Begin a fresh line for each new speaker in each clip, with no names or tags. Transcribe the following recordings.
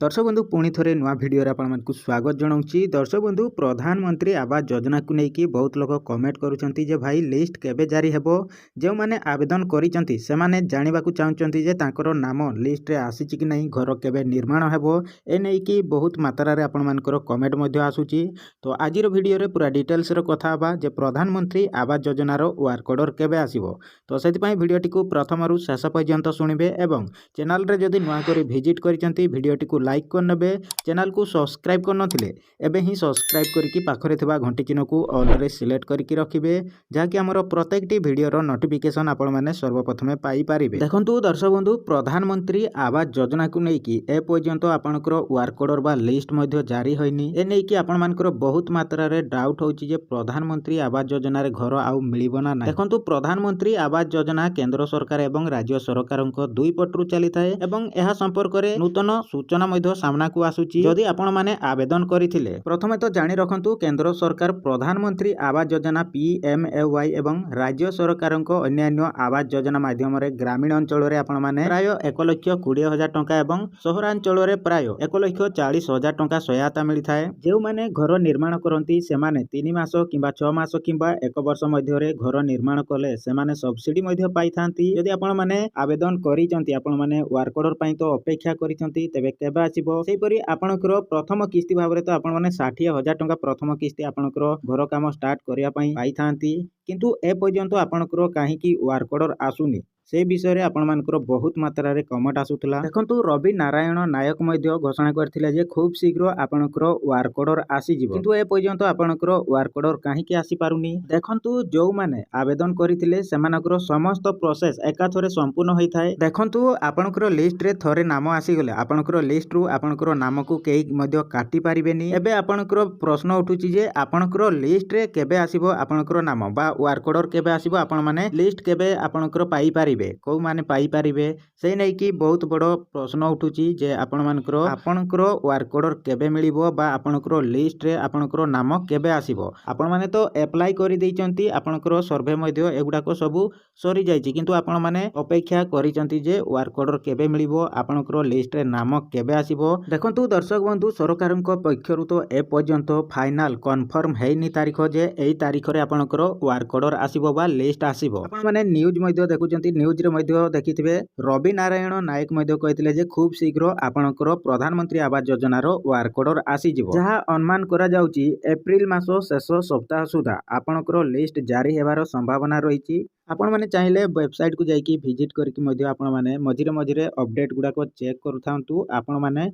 दर्शक बंधु पुणी थे नुआ भिडियो आपको स्वागत जनाऊँगी। दर्शक बंधु प्रधानमंत्री आवास योजना को लेकिन बहुत लोग कमेंट करुँचे जे भाई लिस्ट केबे जारी हेबो। जो मैंने आवेदन करिसेंती से माने जानिबा को चाहुंचंती जे तांकर नाम लिस्ट रे आसीची कि नहीं, घर केबे निर्माण हेबो ए नै कि बहुत मात्रा रे आपण मानकर कमेंट मध्ये आसुची। तो आजिर भिडियो रे पूरा डिटेल्स रो कथा हबा जे प्रधानमंत्री आवास योजना रो वर्क ऑर्डर केबे आसीबो। तो सेति पई भिडियोटी को प्रथम रु शेष पर्यंत सुनिबे एवं चैनल रे जदि नुआ करी विजिट करिसेंती भिडियोटी को लाइक कर नेबे। चैनल को सब्सक्राइब कर नथिले एबे ही सब्सक्राइब करके पाखरे थिबा घंटी चिन्ह को ऑल रे सिलेक्ट करके रखिबे, जहाँकि हमर प्रत्येकटी भिडियोर नोटिफिकेशन आपण माने सर्वप्रथमे पाई पारिबे। देखंतु दर्शक बंधु प्रधानमंत्री आवास योजना को लेकिन ए पर्यंत आपनकर वर्क ऑर्डर बा लिस्ट मध्ये जारी होइनी। ए नै कि आपण मानकर बहुत मात्रा रे डाउट होउची जे प्रधानमंत्री आवास योजना रे घर आउ मिलिबो ना नै। देखंतु प्रधानमंत्री आवास योजना केंद्र सरकार एवं राज्य सरकारक दुई पटरु चली थाए एवं एहा संपर्क रे नूतन सूचना मध्ये सामना को आसुची। जदि आपण माने आवेदन करिथिले प्रथमे तो जानि रखंतु केंद्र सरकार प्रधानमंत्री आवास योजना PMAY एवं राज्य सरकारक अन्यान्य आवास योजना माध्यम रे ग्रामीण अंचल रे आपण माने प्राय 1,20,000 टंका एवं सहरांचल रे प्राय 1,40,000 टंका सहायता मिली थाए। जेउ माने घर निर्माण करंती से माने 3 मास किंबा 6 मास किंबा 1 वर्ष मध्य रे घर निर्माण कले से माने सब्सिडी मध्य पाई थांती। यदि आपण माने आवेदन करिसंती आपण माने वर्क ऑर्डर पई तो अपेक्षा करिसंती तेबे केबे आसीबो। सेहिपरि आपणकर प्रथम किस्ती भाव तो आपण माने 60,000 टंका प्रथम किस्ती आपणकर घर काम स्टार्ट करिया पई पाई थांती। किंतु ए पर्यंत आपणकर काहीकि वर्क ऑर्डर आसुनी से विषय रे आपण मानकर बहुत मात्रा रे कमेंट आसुतला। देखंतु रवि नारायण नायक मध्य घोषणा करथिले जे खूब शीघ्र आपणकर वर्क ऑर्डर आसी जिवो, किंतु ए पर्यंत आपणकर वर्क ऑर्डर काहीकि आसी पारुनी। देखंतु जो माने आवेदन करिथिले सेमानकर समस्त प्रोसेस एका थरे संपूर्ण होई थाए। देखंतु आपणकर लिस्ट रे थरे नाम आसी गले आपणकर लिस्ट रु आपणकर नाम को केही मध्य काटी पारिबेनी। एबे आपणकर प्रश्न उठुची जे आपणकर लिस्ट रे केबे आसीबो आपणकर नाम बा वर्क ऑर्डर केबे आसीबो, आपण माने लिस्ट केबे आपणकर पाई पारिबे को माने पाई पारिबे से नै कि बहुत बड़ प्रश्न उठुची जे आपण मानकर आपणकर वर्क ऑर्डर केबे मिलिबो बा आपणकर लिस्ट रे आपणकर नाम केबे आसीबो। आपण माने तो अप्लाई करि दैचंती आपणकर सर्वे मध्य एगुडा को सब सरी जायछि, किंतु आपण माने अपेक्षा करिचंती जे वर्क ऑर्डर केबे मिलिबो आपणकर लिस्ट रे नाम केबे आसीबो। देखंतु दर्शक बंधु सरकारक पक्षरु तो ए पर्यंत फाइनल कन्फर्म हेइनी तारीख जे एई तारीख रे आपणकर वर्क ऑर्डर आसीबो बा लिस्ट आसीबो। आपण माने न्यूज मध्य देखुचंती, न्यूज रे मध्य देखिथिबे रवि नारायण नायक मध्य कहिथिले जे खूब शीघ्र आपणकर प्रधानमंत्री आवास योजना रो वर्क ऑर्डर आसी जिवो, जहा अनुमान करा जाउची एप्रिल मास शेष सप्ताह सुधा आपणकर लिस्ट जारी हेबार संभावना रहिची। आपण माने चाहिले वेबसाइट को जाईकी विजिट करके मध्य आपण माने मझिरे मझिरे अपडेट गुडा को चेक करूथांतु। आपण माने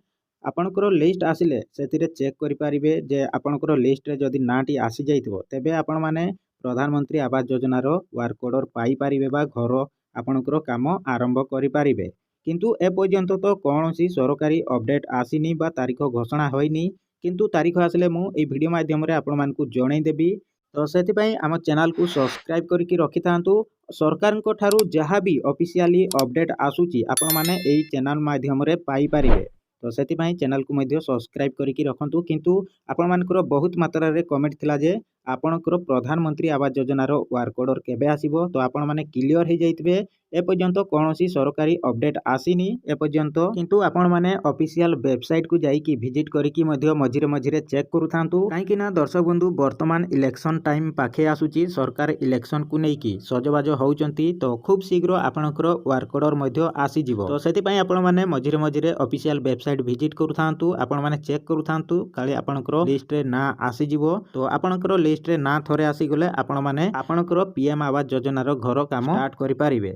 आपणकर लिस्ट आसिले सेतिरे चेक करि पारिबे जे आपणकर लिस्ट रे जदि नाटी आसी जाइतबो तेबे आपण माने प्रधानमंत्री आवास योजना रो वर्क ऑर्डर पाई पारिबे बा घर आपणकर काम आरंभ करि पारिबे। किंतु ए पर्यंत तो कोनोसी सरकारी अपडेट आसीनी बा तारीख घोषणा होइनी, किंतु तारीख आसिले मु ए वीडियो माध्यम रे आपण मानकु जणै देबी। तो सेति पई हम चैनल को सब्सक्राइब करके रखि थांतु। सरकार को ठारू जहाँ भी ऑफिशियली अपडेट आसुची आपण माने एई चैनल माध्यम रे पाई पारिबे। तो सेति पई चैनल को मध्य सब्सक्राइब करके रखंतु। किंतु आपण मानकर बहुत मात्रा रे कमेंट थिला जे आपणकर प्रधानमंत्री आवास योजना रो वर्क ऑर्डर केबे आसीबो, तो आपण माने क्लियर हे जाइतबे ए पर्यंत कोनोसी सरकारी अपडेट आसीनी ए पर्यंत। किंतु आपण माने ऑफिशियल वेबसाइट को जाईकी विजिट करके मध्य मझिरे मझिरे चेक करूथांतु। काहेकि ना दर्शक बंधु वर्तमान इलेक्शन टाइम पाखे आसुची, सरकार इलेक्शन को नेकी सजबाज होउचंती, तो खूब शीघ्र आपणकर वर्क ऑर्डर मध्य आसी जिवो। तो सेति पई आपण माने मझिरे मझिरे ऑफिशियल वेबसाइट विजिट करूथांतु, आपण माने चेक करूथांतु काले आपणकर लिस्ट रे ना आसी जिवो। तो आपणकर लिस्ट रे ना थरे आसी गले आपण माने आपणकर PM आवास योजना रो घर काम स्टार्ट करि पारिबे।